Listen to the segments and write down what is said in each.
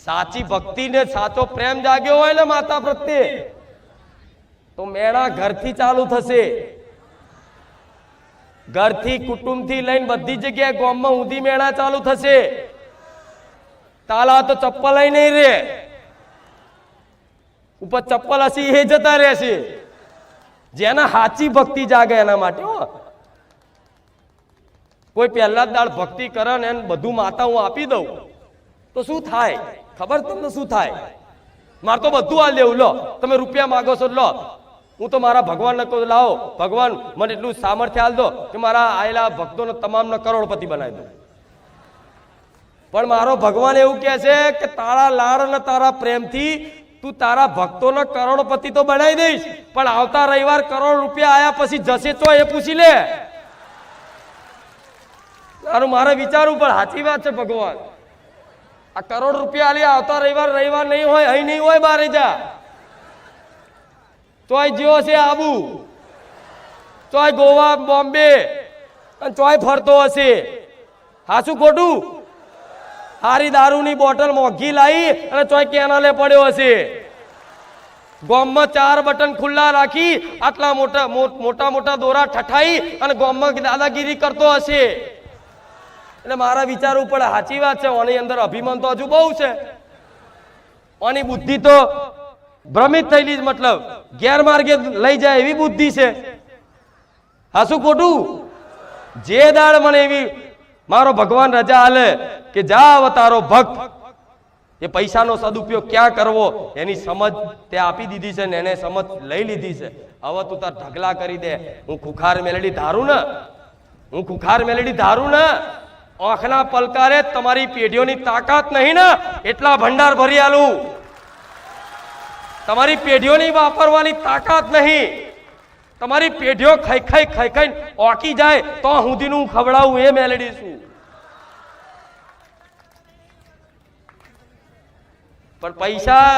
સાચી ભક્તિ ને સાચો પ્રેમ જાગ્યો હોય ને માતા પ્રત્યે તો મેળા ઘરથી ચાલુ થશે. ઘરથી કુટુંબથી લઈને બધી જગ્યાએ ગામમાં ઊંધી મેળા ચાલુ થશે. તાલા તો ચપ્પલ નહીં રે, ઉપર ચપ્પલ હશે એ જતા રહેશે. જેના સાચી ભક્તિ જાગે એના માટે. કોઈ પહેલા જ દાળ ભક્તિ કરે ને એને બધું માતા હું આપી દઉં તો શું થાય ખબર તમને? શું થાય? મારે તો બધું હાલ દેવું. લો તમે રૂપિયા માગો છો, લો હું તો મારા ભગવાનને કહું લાવો ભગવાન મને એટલું સામર્થ્ય હાલ દો કે મારા આયેલા ભક્તોને તમામને કરોડપતિ બનાવી દો. પણ મારો ભગવાન એવું કહે છે કે તારા લાડ અને તારા પ્રેમથી તું તારા ભક્તોને કરોડપતિ તો બનાવી દઈશ, પણ આવતા રવિવાર કરોડ રૂપિયા આયા પછી જશે તો એ પૂછી લે. તારું મારે વિચારવું પણ સાચી વાત છે. ભગવાન આ કરોડ રૂપિયા આલી આવતા રવિવાર નહીં હોય, અહીં નહીં હોય, બારે જા તોય જેવો છે આબુ, તોય ગોવા બોમ્બે અને તોય ફરતો હશે. હાચું ખોટું? હારી દારૂની બોટલ મોંઘી લાવી અને તોય કેનાલે પડ્યો હશે. ગોમમાં 4 બટન ખુલ્લા રાખી આટલા મોટા દોરા ઠઠાઈ અને ગોમમાં દાદાગીરી કરતો હશે. એટલે મારા વિચારવું પડે. સાચી વાત છે. આની અંદર અભિમાન તો હજુ બહુ છે. આની બુદ્ધિ તો ભ્રમિત થયેલી જ, મતલબ ગેરમાર્ગે લઈ જાય એવી બુદ્ધિ છે. હાસું ખોટું? જે દાડ મને એવી મારો ભગવાન રજા હાલે કે જા અવતારો ભક્ત, એ પૈસાનો સદુપયોગ ક્યાં કરવો એની સમજ તે આપી દીધી છે ને એને સમજ લઈ લીધી છે. હવે તું તાર ઢગલા કરી દે. હું ખુખાર મેલડી ધારું ને, આંખના પલકારે તમારી પેઢીઓની તાકાત નહીં ને એટલા ભંડાર ભરી આલું. તમારી પેઢીઓની વાપરવાની તાકાત નહીં. તમારી પેઢીઓ ખાઈ ઓકી જાય તો સુધીનું ખવડાવું એ મેલડી છું. પણ પૈસા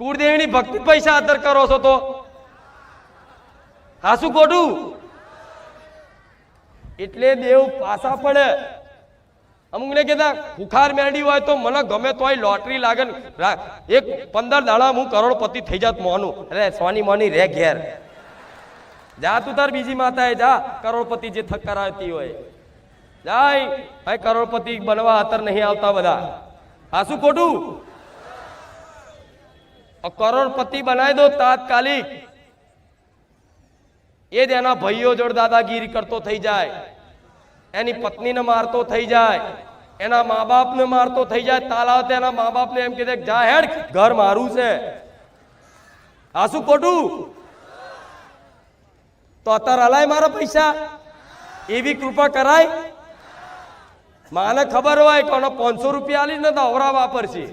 કુળદેવીની ભક્તિ પૈસા આદર કરો છો તો હાસું ખોટું? એટલે દેવ પાછા પડે. અમુકને કહેતા ખુખાર મેળડી હોય તો મને ગમે તોય લોટરી લાગે, એક 15 દાડા હું કરોડપતિ થઈ જાત મોનું. અરે સોની મોની રે ઘેર જા, તું તાર બીજી માતાએ જા. કરોડપતિ જે થક કરાવતી હોય જાય. ભાઈ કરોડપતિ બનવા અત્યાર નહીં આવતા બધા. હાસું ખોટું? કરોડપતિ બનાવી દો તાત્કાલિક. એ જ એના ભાઈઓ જોડે દાદાગીરી કરતો થઈ જાય, એની પત્નીને મારતો થઈ જાય, એના મા બાપને મારતો થઈ જાય. તાલાવ એના મા બાપને એમ કીધે જા હેડ, ઘર મારું છે. હાસું ખોટું? તો અત્યારે હલાય મારા પૈસા? એવી કૃપા કરાય? માને ખબર હોય કે 500 રૂપિયા આલી ને તો અવરા વાપરશે,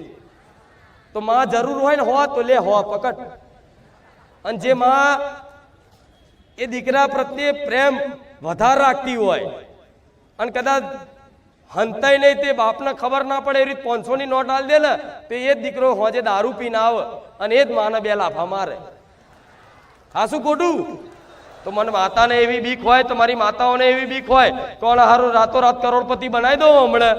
તો માં જરૂર હોય ને હો તો લે, હો પકડ. અને જે માં એ દીકરા પ્રત્યે પ્રેમ વધારે રાખતી હોય અને કદાચ હંતાઈ નહીં, તે બાપને ખબર ના પડે એવી 500 ની નોટ આલ દે ને તો એ જ દીકરો હોજે દારૂ પીને આવે અને એ જ માને 2 લાફા મારે. હાસું ખોટું? તો મને માતાને એવી બીક હોય, તમારી માતાઓને એવી બીક હોય, કોણ હારું રાતોરાત કરોડપતિ બનાવી દો હમણાં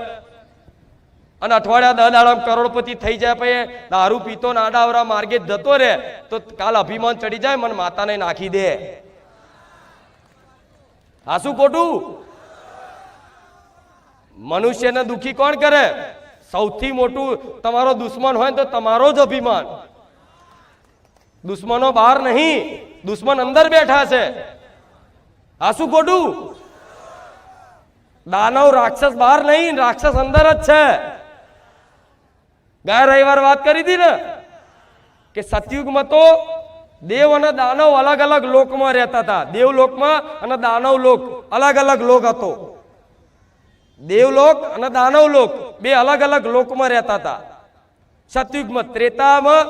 અને અઠવાડિયા 10 દાડા કરોડપતિ થઈ જાય, પછી દારૂ પીતો ને આડાવરા માર્ગે જતો રહે તો કાલ અભિમાન ચડી જાય, મને માતાને નાખી દે. હાસું ખોટું? મનુષ્યને દુખી કોણ કરે? સૌથી મોટું તમારો દુશ્મન હોય તો તમારો જ અભિમાન. દુશ્મનો બહાર નહીં, દુશ્મન અંદર બેઠા છે. હાસું ખોટું? દાનવ રાક્ષસ બહાર નહીં, રાક્ષસ અંદર જ છે. ગયા રવિવાર વાત કરી હતી ને કે સતયુગમાં તો દેવ અને દાનવ અલગ અલગ લોકમાં રહેતા હતા. દેવલોકમાં અને દાનવ લોક અલગ અલગ લોક હતો. દેવલોક અને દાનવ લોક બે અલગ અલગ લોકમાં રહેતા હતા. સતયુગમાં, ત્રેતામાં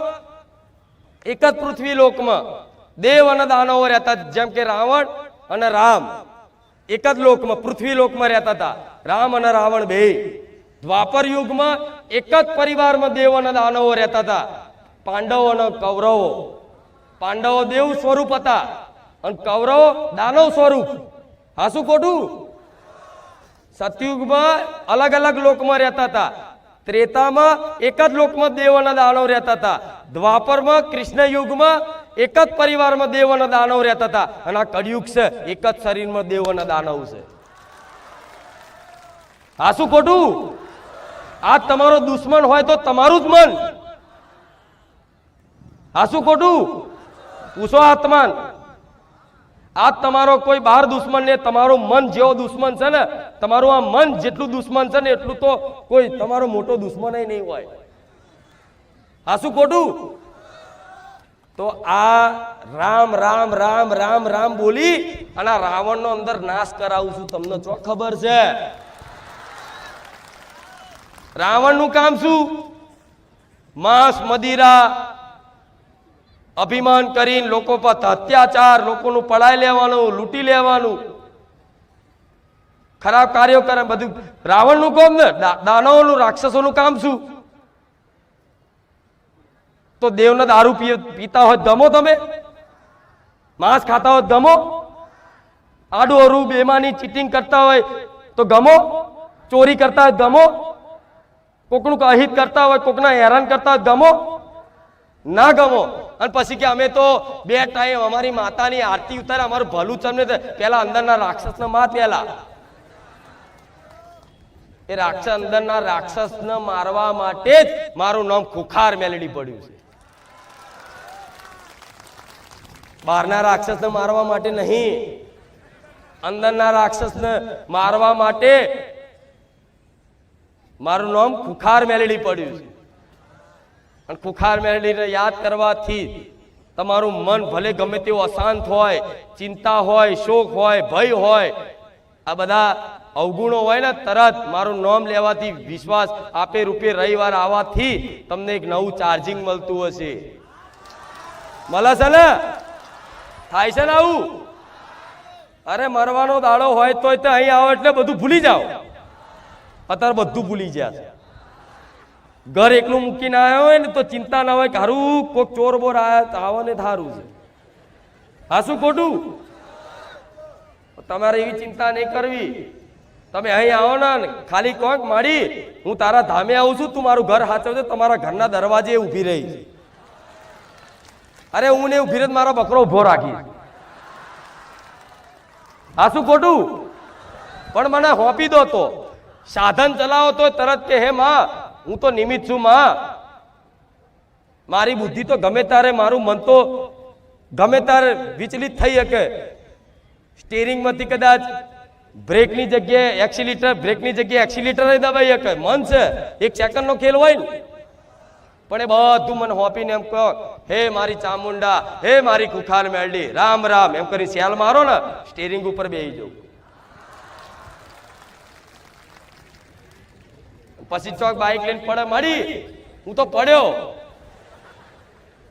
એક જ પૃથ્વી લોકમાં દેવ અને દાનવો રહેતા, જેમ કે રાવણ અને રામ એક જ લોકમાં પૃથ્વી લોકમાં રહેતા હતા. રામ અને રાવણ બે. દ્વાપર યુગમાં એક જ પરિવારમાં દેવ અને દાનવો રહેતા હતા. પાંડવો અને કૌરવો. પાંડવો દેવ સ્વરૂપ હતા અને કૌરવો દાનવ સ્વરૂપ. હાસું ખોટું? સતયુગમાં અલગ અલગ લોકમાં રહેતા હતા. ત્રેતામાં એક જ લોકમાં દેવ અને દાનવ રહેતા હતા. દ્વાપરમાં કૃષ્ણ યુગમાં એક જ પરિવારમાં દેવ અને દાનવ રહેતા હતા. અને આ કળિયુગ છે એક જ શરીરમાં દેવ અને દાનવ છે. આ શું ખોટું? આ તમારો દુશ્મન હોય તો તમારું જ મન. આ શું ખોટું? પૂછો આત્માન. આ તમારો કોઈ બહાર દુશ્મન ને તમારું મન જેવો દુશ્મન છે ને, તમારું આ મન જેટલું દુશ્મન છે ને એટલું તો કોઈ તમારો મોટો દુશ્મન નહીં હોય. આ શું ખોટું? તો આ રામ રામ રામ રામ રામ બોલી અને આ રાવણનો અંદર નાશ કરાવું છું. તમને ચો ખબર છે રાવણનું કામ શું? માંસ મદિરા અભિમાન કરીને લોકો પર અત્યાચાર, લોકોનું પડાઈ લેવાનું, લૂંટી લેવાનું, ખરાબ કાર્યો કરે બધું રાવણનું કામ ને. દાનવોનું રાક્ષસોનું કામ શું? તો દેવના દારૂ પીતા હોય દમો, તમે માંસ ખાતા હોય દમો, આડું અરું બેમાની ચીટિંગ કરતા હોય તો ગમો, ચોરી કરતા હોય ગમો, કોકનું અહિત કરતા હોય, કોકના હેરાન કરતા હોય ગમો ના ગમો. અને પછી કે અમે તો 2 ટાઈમ અમારી માતાની આરતી ઉતારે, અમારું ભલું ચમને પેલા અંદરના રાક્ષસને માત પેલા. એ રાક્ષસ અંદરના રાક્ષસને મારવા માટે જ મારું નામ ખુખાર મેલડી પડ્યું છે. બહારના રાક્ષસને મારવા માટે નહીં, અંદરના રાક્ષસને મારવા માટે મારું નામ ખુખાર મેલડી પડ્યું છે. અને ખુખાર મેલડીને યાદ કરવાથી તમારું મન ભલે ગમે તેવું અશાંત હોય, ચિંતા હોય, શોક હોય, ભય હોય, આ બધા અવગુણો હોય ને, તરત મારું નામ લેવાથી, વિશ્વાસ આપે રૂપે રવિવાર આવવાથી તમને એક નવું ચાર્જિંગ મળતું હશે. મળે છે ને? થાય છે ને આવું? અરે મરવાનો દાડો હોય તો અહીં આવો એટલે બધું ભૂલી જાઓ. અત્યારે બધું ભૂલી ગયા છે. ઘર એકલું મૂકીને આવ્યો હોય ને તો ચિંતા ના હોય કે હારું કોક ચોર બોર આવ્યા આવો ને થારું છે. હા શું ખોટું? તમારે એવી ચિંતા નહીં કરવી. તમે અહીં આવો ને ખાલી કોક માડી હું તારા ધામે આવું છું, તું મારું ઘર સાચવજે, તમારા ઘરના દરવાજે ઊભી રહી. અરે હું ને ઊભી રહી મારો બકરો ઉભો રાખી. હા શું ખોટું? પણ મને હોપી દો તો સાધન ચલાવો તો તરત કે હે માં હું તો નિમિત્ત છું માં. મારી બુદ્ધિ તો ગમે તારે, મારું મન તો ગમે તારે વિચલિત થઈ શકે. સ્ટીરિંગમાંથી કદાચ બ્રેકની જગ્યાએ એક્સિલેટર, બ્રેકની જગ્યાએ એક્સિલેટર દબાઈ શકે. મન છે, 1 સેકન્ડનો ખેલ હોય ને. પણ એ બધું મને હોપીને એમ કહો હે મારી ચામુંડા, હે મારી ખુખાર મેલડી, રામ રામ એમ કરી સેલ મારો ને સ્ટીરિંગ ઉપર બેસી જાઉં. પછી ચોક બાઇક લઈને પડે મળી, હું તો પડ્યો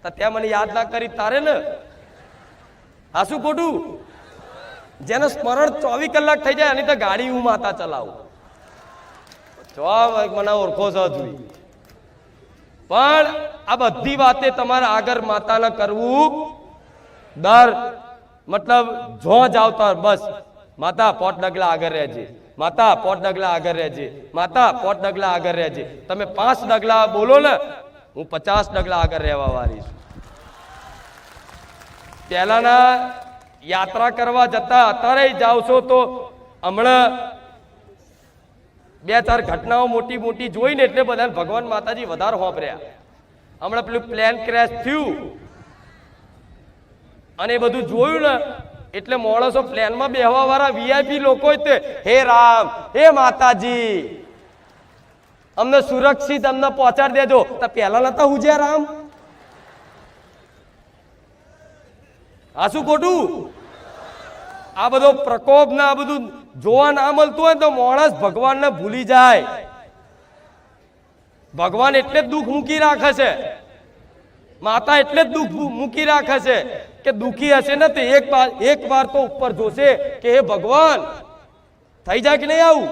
તો ત્યાં મને યાદ ના કરી તારે ને. આ શું ખોટું? જેને સ્મરણ 24 કલાક થઈ જાય એની તો ગાડી હું માતા ચલાવું. મને ઓળખો છો તું. પણ આ બધી વાતે તમારે આગળ માતાને કરવું. દર મતલબ જો જાવતા બસ માતા 5 ડગલા આગળ રહેજે, માતા 5 ડગલા આગળ રહેજે, માતા 5 ડગલા આગળ રહેજે. તમે 5 ડગલા બોલો ને, હું 50 ડગલા આગળ રહેવા વાળી છું. પહેલાના યાત્રા કરવા જતા અત્યારે જાવ છો તો હમણાં 2-4 ઘટનાઓ મોટી મોટી જોઈને એટલે બધાને ભગવાન માતાજી વધારે હોંપર્યા. હમણાં પેલું પ્લેન ક્રેશ થયું અને એ બધું જોયું ને એટલે માણસો પ્લેનમાં બેહવા વાળા વીઆઈપી લોકો તે હે રામ, હે માતાજી અમને સુરક્ષિત અમને પહોંચાડી દેજો. તો પહેલા નતા હુજ્યા રામ? આ શું ખોટું? આ બધો પ્રકોપ ને આ બધું જોવા ના મળતું હોય તો માણસ ભગવાનને ભૂલી જાય. ભગવાન એટલે જ દુઃખ મૂકી રાખે છે, માતા એટલે જ દુઃખ મૂકી રાખે છે કે દુઃખી હશે ને તો એક વાર તો ઉપર જોશે કે હે ભગવાન થઈ જાય કે નહીં. આવું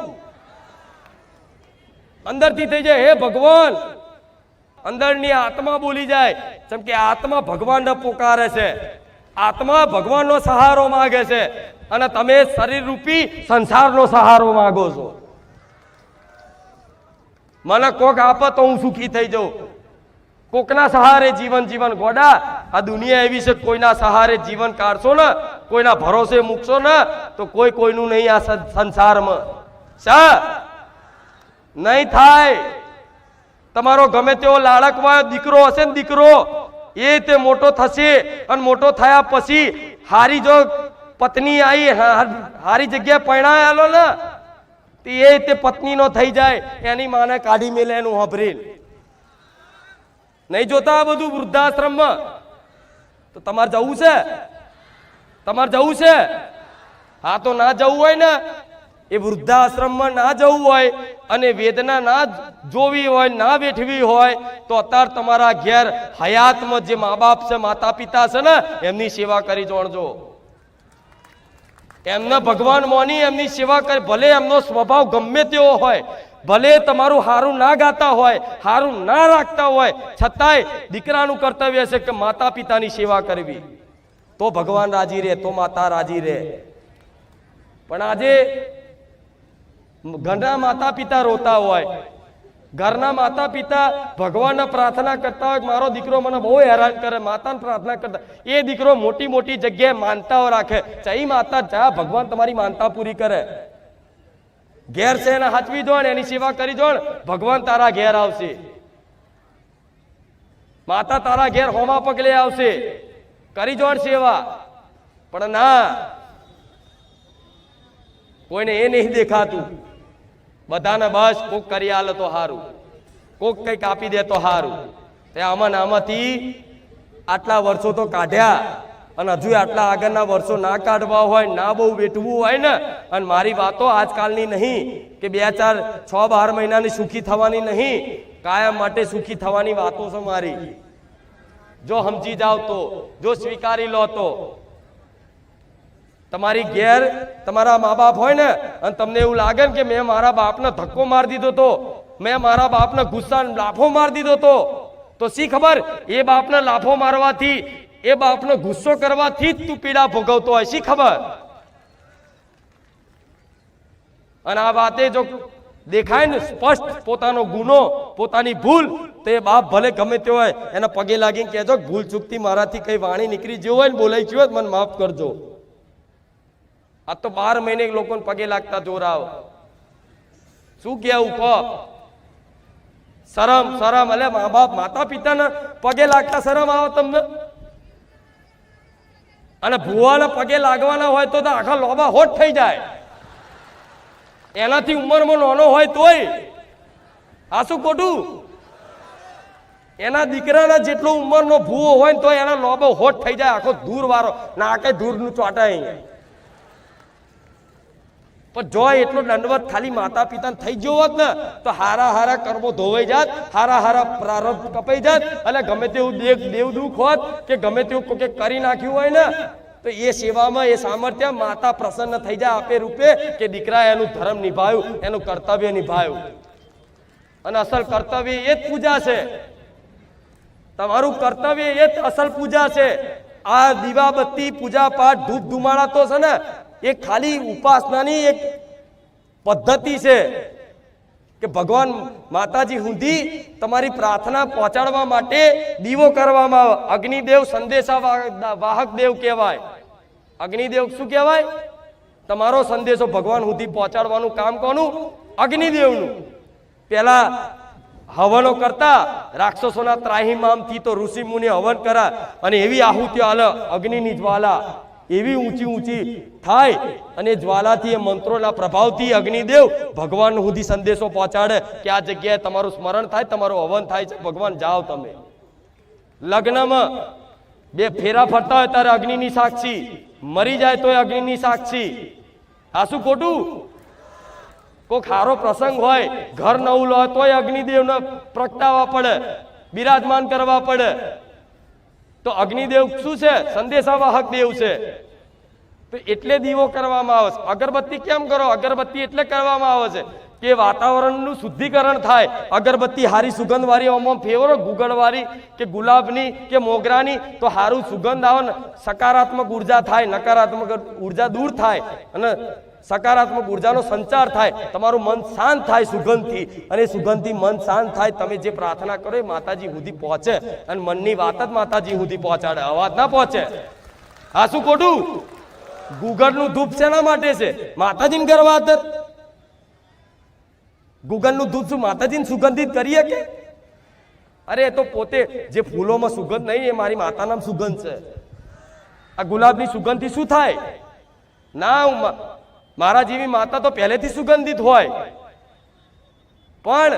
અંદરથી થઈ જાય હે ભગવાન, અંદરની આત્મા બોલી જાય. જેમ કે આત્મા ભગવાનને પોકારે છે, આત્મા ભગવાનનો સહારો માંગે છે અને તમે શરીર રૂપી સંસારનો સહારો માંગો છો. મને કોક આપે તો હું સુખી થઈ જાઉં. કોકના સહારે જીવન જીવન ગોડા. આ દુનિયા એવી છે, કોઈના સહારે જીવન કાઢશો ને, કોઈના ભરોસે મૂકશો ને, તો કોઈ કોઈનું નહીં આ સંસારમાં. નહીં થાય. તમારો ગમે તેવો લાડકવાયો દીકરો હશે ને, દીકરો એ તે મોટો થશે અને મોટો થયા પછી હારી જો પત્ની આવી, હારી જગ્યાએ પરણાયેલો ને, એ તે પત્નીનો થઈ જાય, એની માને કાઢી મેલે એનું હભરી. નહીં જોતા આ બધું વૃદ્ધાશ્રમમાં? તો તમારે જવું છે? તમારે જવું છે? હા, તો ના જવું હોય ને, એ વૃદ્ધાશ્રમમાં ના જવું હોય અને વેદના ના જોવી હોય, ના વેઠવી હોય, તો અત્યારે તમારા ઘેર હયાતમાં જે મા બાપ છે, માતા પિતા છે ને, એમની સેવા કરી જોણજો. એમને ભગવાન મોની એમની સેવા કરી. ભલે એમનો સ્વભાવ ગમે તેવો હોય, ભલે તમારું હારું ના ગાતા હોય, હારું ના રાખતા હોય, છતાંય દીકરાનું કર્તવ્ય છે કે માતા પિતાની સેવા કરવી. તો ભગવાન રાજી રહે, તો માતા રાજી રહે. પણ આજે ઘરના માતા પિતા રોતા હોય, ઘરના માતા પિતા ભગવાનને પ્રાર્થના કરતા હોય, મારો દીકરો મને બહુ હેરાન કરે, માતાને પ્રાર્થના કરતા, એ દીકરો મોટી મોટી જગ્યાએ માનતાઓ રાખે. ચાઈ માતા જા, ભગવાન તમારી માનતા પૂરી કરે. ઘેર છે એને હાચવી દો, એની સેવા કરી દો, ભગવાન તારા ઘેર આવશે. માતા તારા ઘેર હોમા પગલે આવશે. કરી દો સેવા. પણ ના, કોઈને એ નહીં દેખાતું. બધાને બસ કોક કરી આલે તો હારું, કોક કઈક આપી દે તો હારું. તે આમાંથી આટલા વર્ષો તો કાઢ્યા, અને હજુ આટલા આગળના વર્ષો ના કાઢવા હોય, ના બહુ વેઠવું હોય ને, અને મારી વાતો આજકાલની નહીં કે 2, 4, 6, 12 મહિનાની સુખી થવાની નહીં, કાયમ માટે સુખી થવાની વાતો છે મારી. જો સમજી જાવ તો, જો સ્વીકારી લો તો. તમારી ઘેર તમારા મા બાપ હોય ને, અને તમને એવું લાગે ને કે મેં મારા બાપને ધક્કો મારી દીધો તો, મેં મારા બાપને ગુસ્સા લાફો મારી દીધો તો શી ખબર, એ બાપને લાફો મારવાથી, એ બાપને ગુસ્સો કરવાથી જ તું પીડા ભોગવતો હોય, શી ખબર. અને આ વાતે જો દેખાય ને સ્પષ્ટ પોતાનો ગુનો, પોતાની ભૂલ, તો એ બાપ ભલે ગમે તે હોય એના પગે લાગીને કહેજો, ભૂલ ચૂકતી મારાથી કઈ વાણી નીકળી જેવું હોય ને, બોલાઈ ગયું હોય, મને માફ કરજો. આ તો 12 મહિને લોકોને પગે લાગતા જોરાવ. શું કેવું કહો? શરમ શરમ. અલે મા બાપ માતા પિતાને પગે લાગતા શરમ આવે તમને? અને ભુવાના પગે લાગવાના હોય તો આખા લોબા હોટ થઈ જાય. એનાથી ઉંમરમાં નાનો હોય તોય. આ શું ખોટું? એના દીકરાના જેટલો ઉંમરનો ભૂવો હોય ને તો એના લોબો હોટ થઈ જાય, આખો ધૂર વાળો ના કે ધૂરનું ચોટાય. પણ જો એટલો દંડવત ખાલી માતા પિતાને થઈ ગયો હોત ને, તો હારા હારા કર્મો ધોવાઈ જાત, હારા હારા પ્રારબ્ધ કપાઈ જાત, અને ગમે તેવું દેવ દુઃખ હોત કે ગમે તેવું કોઈ કરી નાખ્યું હોય ને, તો એ સેવામાં એ સામર્થ્ય માતા પ્રસન્ન થઈ જાય આપે રૂપે કે દીકરા એનું ધર્મ નિભાવ્યું, એનું કર્તવ્ય નિભાવ્યું. અને અસલ કર્તવ્ય એ જ પૂજા છે. તમારું કર્તવ્ય એ જ અસલ પૂજા છે. આ દીવાબત્તી પૂજા પાઠ ધૂપ ધુમાડા તો છે ને, એ ખાલી ઉપાસનાની એક પદ્ધતિ છે કે ભગવાન માતાજી સુધી તમારી પ્રાર્થના પહોંચાડવા માટે દીવો કરવામાં આવે. અગ્નિદેવ સંદેશા વાહક દેવ કહેવાય. અગ્નિદેવ શું કહેવાય? તમારો સંદેશો ભગવાન સુધી પહોંચાડવાનું કામ કોનું? અગ્નિદેવનું. પેલા હવનો કરતા રાક્ષસોના ત્રાહિમામથી તો ઋષિ મુનિ હવન કરા, અને એવી આહુતિઓ આલે, અગ્નિની જ્વાલા એવી ઊંચી ઊંચી થાય, અને જ્વાલાથી એ મંત્રોના પ્રભાવથી અગ્નિદેવ ભગવાન સુધી સંદેશો પહોંચાડે કે આ જગ્યાએ તમારું સ્મરણ થાય, તમારું હવન થાય છે, ભગવાન જાઓ તમે. લગ્નમાં 2 ફેરા ફરતા હોય ત્યારે અગ્નિની સાક્ષી, મરી જાય તો અગ્નિની સાક્ષી. આ શું ખોટું? કોઈ ખારો પ્રસંગ હોય, ઘર નવું હોય તોય અગ્નિદેવને પ્રગટાવવા પડે, બિરાજમાન કરવા પડે. તો અગ્નિદેવ શું છે? સંદેશાવાહક દેવ છે. તો એટલે દીવો કરવામાં આવે છે. અગરબત્તી કેમ કરો? અગરબત્તી એટલે કરવામાં આવે છે કે વાતાવરણનું શુદ્ધિકરણ થાય. અગરબત્તી હારી સુગંધવાળી, આમ ફેવરો ગુગળવાળી કે ગુલાબની કે મોગરાની, તો હારું સુગંધ આવે ને, સકારાત્મક ઉર્જા થાય, નકારાત્મક ઉર્જા દૂર થાય, અને સકારાત્મક ઉર્જાનો સંચાર થાય, તમારું મન શાંત થાય સુગંધથી, અને સુગંધથી મન શાંત થાય, તમે જે પ્રાર્થના કરો એ માતાજી સુધી પહોંચે, અને મનની વાત જ માતાજી સુધી પહોંચાડે, અવાજ ના પહોંચે. આ શું ખોટું? ગુગળનું ધૂપ શેના માટે છે? માતાજીને કરવા અંદર. ગુગળનું ધૂપ શું માતાજીને સુગંધિત કરીએ કે? અરે એ તો પોતે જે ફૂલોમાં સુગંધ નહીં, એ મારી માતાના સુગંધ છે. આ ગુલાબની સુગંધથી શું થાય? ના, મારા જેવી માતા તો પહેલેથી સુગંધિત હોય. પણ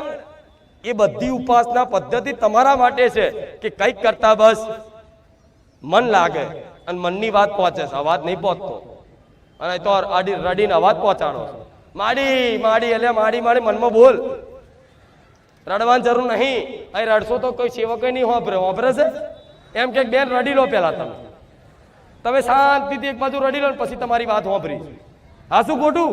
એ બધી ઉપાસના પદ્ધતિ તમારા માટે છે કે કંઈક કરતા બસ મન લાગે અને મનની વાત પહોંચે છે, અવાજ નહીં પહોંચતો. અને તો રડીને અવાજ પહોંચાડો. માડી માડી એટલે માડી માડી મનમાં બોલ, રડવાની જરૂર નહીં. અહીં રડશો તો કોઈ સેવક નહીં હોભરે છે. એમ કે બેન રડી લો પેલા, તમે શાંતિથી એક બાજુ રડી લો ને પછી તમારી વાત હોભરી. હા શું ખોટું?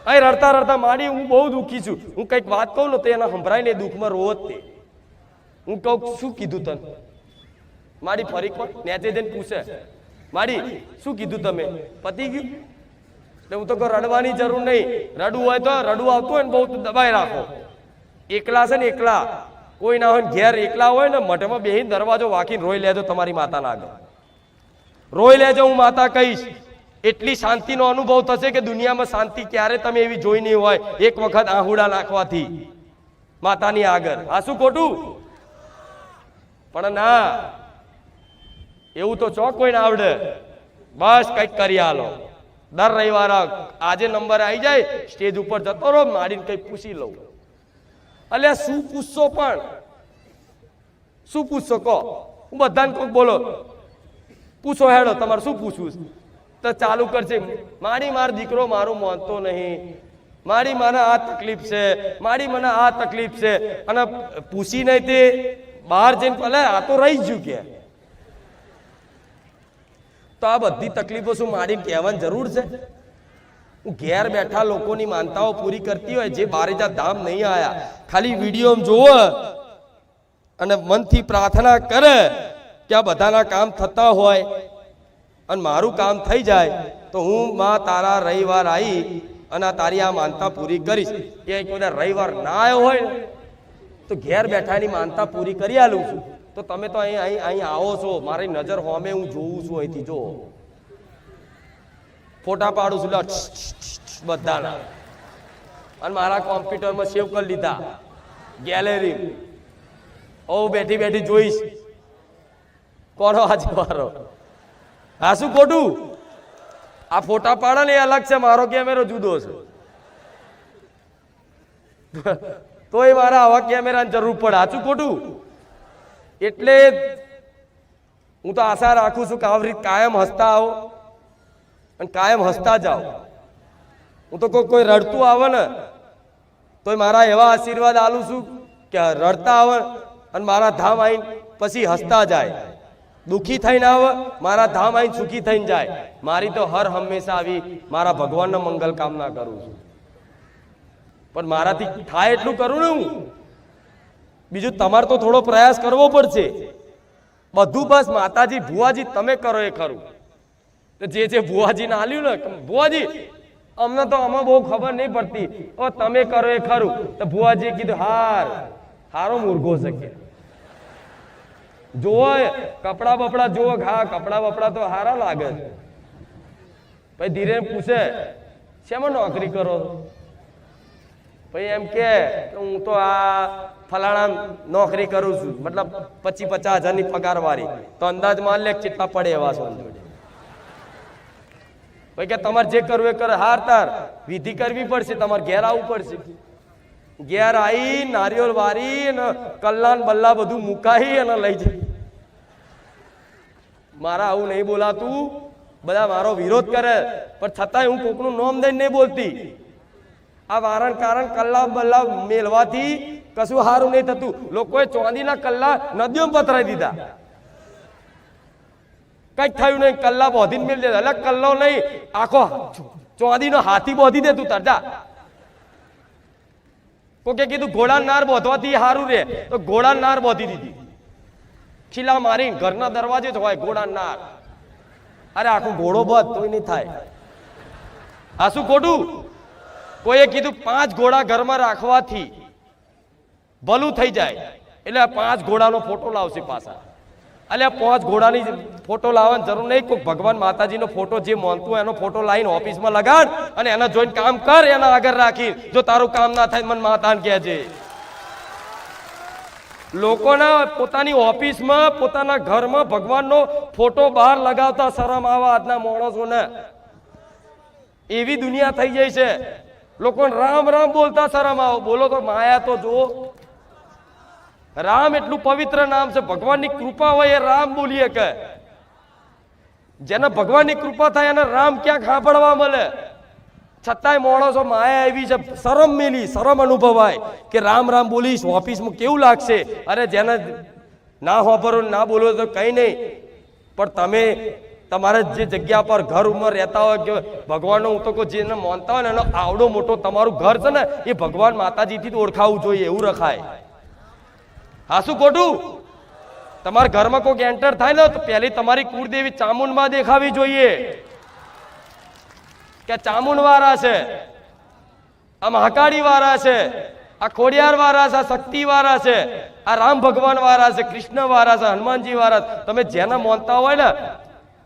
અહીં રડતા રડતા માડી હું બહુ દુઃખી છું, હું કંઈક વાત કહું ને તો એના સંભળાય ને દુઃખમાં રોવ જ તે. હું કહું શું કીધું તને? માડી ફરી નેચે જઈને પૂછે, માડી શું કીધું તમે? પતી ગયું? એટલે હું તો કહું રડવાની જરૂર નહીં, રડવું હોય તો રડવું આવતું હોય ને બહુ દબાઈ રાખો. એકલા છે ને એકલા, કોઈ ના હોય ઘેર એકલા હોય ને મઠમાં બેહીને દરવાજો વાંકીને રોઈ લેજો તમારી માતાના આગળ. રોઈ લેજો, હું માતા કહીશ. એટલી શાંતિનો અનુભવ થશે કે દુનિયામાં શાંતિ ક્યારે તમે એવી જોઈ નહીં હોય, એક વખત આહુડા નાખવાથી માતાની આગળ. આ શું ખોટું? પણ ના, એવું તો ચોક કોઈને આવડે. બસ કંઈક કરી આલો. દર રવિવારે આજે નંબર આવી જાય, સ્ટેજ ઉપર જતો રહો, માડીને કંઈક પૂછી લઉં. અલ્યા શું પૂછશો? પણ શું પૂછશો કહો? હું બધાને કોક બોલો પૂછો, હેડો તમારે શું પૂછવું તો ચાલુ કરશે. મારી મારો દીકરો મારું માનતો નહીં, મારી મને આ તકલીફ છે, મારી મને આ તકલીફ છે. અને પૂછી નહીં તે બહાર જઈને ભલે આ તો રહી ગયું કે. તો આ બધી તકલીફો શું માડીને કહેવાની જરૂર છે? હું ઘેર બેઠા લોકોની માનતાઓ પૂરી કરતી હોય, જે બારેજા ધામ નહીં આયા, ખાલી વિડીયો જોવે અને મનથી પ્રાર્થના કરે કે આ બધાના કામ થતા હોય અને મારું કામ થઈ જાય, તો હું માં તારા રવિવાર આવી અને તારી આ માનતા પૂરી કરીશ. એ કોઈ રવિવાર ના આવ્યો હોય તો ઘેર બેઠાની માનતા પૂરી કરી આલું છું. તો તમે તો અહીં આવો છો, મારી નજર હોમે હું જોઉં છું, અહીંથી જો ફોટા પાડું છું બધાના, અને મારા કોમ્પ્યુટરમાં સેવ કરી લીધા ગેલેરી. ઓ બેઠી બેઠી જોઈશ કોનો આજે મારો. હા શું ખોટું? આ ફોટા પાડે ને એ અલગ છે, મારો કેમેરો જુદો છે. તોય મારા આવા કેમેરાની જરૂર પડે. સાચું ખોટું? એટલે હું તો આશા રાખું છું કે આવી રીતે કાયમ હસતા આવો અને કાયમ હસતા જાઓ. હું તો કોઈ રડતું આવે ને તોય મારા એવા આશીર્વાદ આલું છું કે રડતા આવે અને મારા ધામ આવીને પછી હસતા જાય. દુઃખી થઈને આવે, મારા ધામ આવીને સુખી થઈને જાય. મારી તો હર હંમેશા આવી મારા ભગવાનના મંગલ કામના કરું છું. પણ મારાથી થાય એટલું કરું ને હું. બીજું તમારે તો થોડો પ્રયાસ કરવો પડશે. બધું બસ માતાજી ભુવાજી તમે કરો એ ખરું. તો જે ભુવાજીને આલ્યું ને, ભુવાજી અમને તો આમાં બહુ ખબર નહીં પડતી, ઓ તમે કરો એ ખરું. તો ભુવાજીએ કીધું હારો મુર્ગો છે કે જોવો કપડા બપડા જોવો. હા કપડા બપડા તો હારા લાગે. પછી ધીરે પૂછે શેમાં નોકરી કરો? પછી એમ કે હું તો આ ફલાણા નોકરી કરું છું, મતલબ 25,000-50,000 પગાર વાળી. તો અંદાજ માન લે કેટલા પડે એવા છો જોડે. પછી કે તમારે જે કરવું એ કરે. હાર તાર વિધિ કરવી પડશે, તમારે ઘેર આવવું પડશે. ઘેર આવી નારિયેળ વારી અને કલ્લાન બલ્લા બધું મુકાઈ અને લઈ જાય. મારા આવું નહીં બોલાતું, બધા મારો વિરોધ કરે, પણ છતાંય હું કોકનું નામ દઈને નહીં બોલતી. આ વારણ કારણ કલ્લા બલ્લા મેળવાથી કશું સારું નહીં થતું. લોકોએ ચાંદીના કલ્લા નદીઓમાં પથરાઈ દીધા, કઈક થયું નહીં. કલ્લા બોધીને મેળ દેતા. એટલે કલ્લો નહીં, આખો ચાંદીનો હાથી બોધી દે તું તરજા. કોકે કીધું ઘોડા નાર બોધવાથી સારું રે, તો ઘોડા નાર બોધી દીધી. ખીલા મારી ઘરના દરવાજે જ હોય ઘોડા નાર. અરે આખો ઘોડો બોધ તોય નહીં થાય. હા શું ખોટું? કોઈએ કીધું 5 ઘોડા ઘરમાં રાખવાથી ભલું થઈ જાય, એટલે આ 5 ઘોડાનો ફોટો લાવશે પાછા. એટલે 5 ઘોડાની ફોટો લાવવાની જરૂર નહીં. કોઈ ભગવાન માતાજીનો ફોટો જે માનતું હોય એનો ફોટો લાવીને ઓફિસમાં લગાડ અને એના જોઈને કામ કર, એના આગળ રાખી. જો તારું કામ ના થાય મને માતાને કહેજે. લોકોના પોતાની ઓફિસમાં પોતાના ઘરમાં ભગવાનનો ફોટો બહાર લગાવતા શરમ આવે આજના માણસોને. એવી દુનિયા થઈ જાય છે. લોકોને રામ રામ બોલતા શરમ આવે. બોલો તો માયા તો જુઓ. રામ એટલું પવિત્ર નામ છે. ભગવાનની કૃપા હોય એ રામ બોલીએ કે જેને ભગવાનની કૃપા થાય એને રામ ક્યાં સાંભળવા મળે. છતાંય માણસો માયા એવી છે, શરમ મેલી, શરમ અનુભવાય કે રામ રામ બોલીશ ઓફિસમાં કેવું લાગશે. અરે જેને ના વાપરો ના બોલો તો કઈ નહીં, પણ તમે તમારા જે જગ્યા પર ઘર ઉમર રહેતા હોય કે ભગવાનનો હું તો કહું જેને માનતા હોય ને એનો આવડો મોટો તમારું ઘર છે ને એ ભગવાન માતાજીથી જ ઓળખાવું જોઈએ, એવું રખાય. હા શું ખોટું? તમારા ઘરમાં કોઈક એન્ટર થાય ને તો પહેલી તમારી કુળદેવી ચામુંડમાં દેખાવી જોઈએ કે ચામુંડ વાળા છે, આ મહાકાળી વાળા છે, આ ખોડિયાર વાળા છે, આ શક્તિ વાળા છે, આ રામ ભગવાન વાળા છે, કૃષ્ણ વાળા છે, હનુમાનજી વાળા. તમે જેને માનતા હોય ને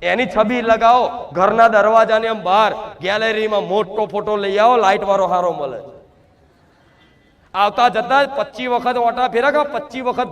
એની છબી લગાવો ઘરના દરવાજાની આમ બહાર ગેલેરીમાં મોટો ફોટો લઈ આવો, લાઈટ વાળો હારો મળે. આવતા જતા 25 વખત ઓટા ફેરા 25 વખત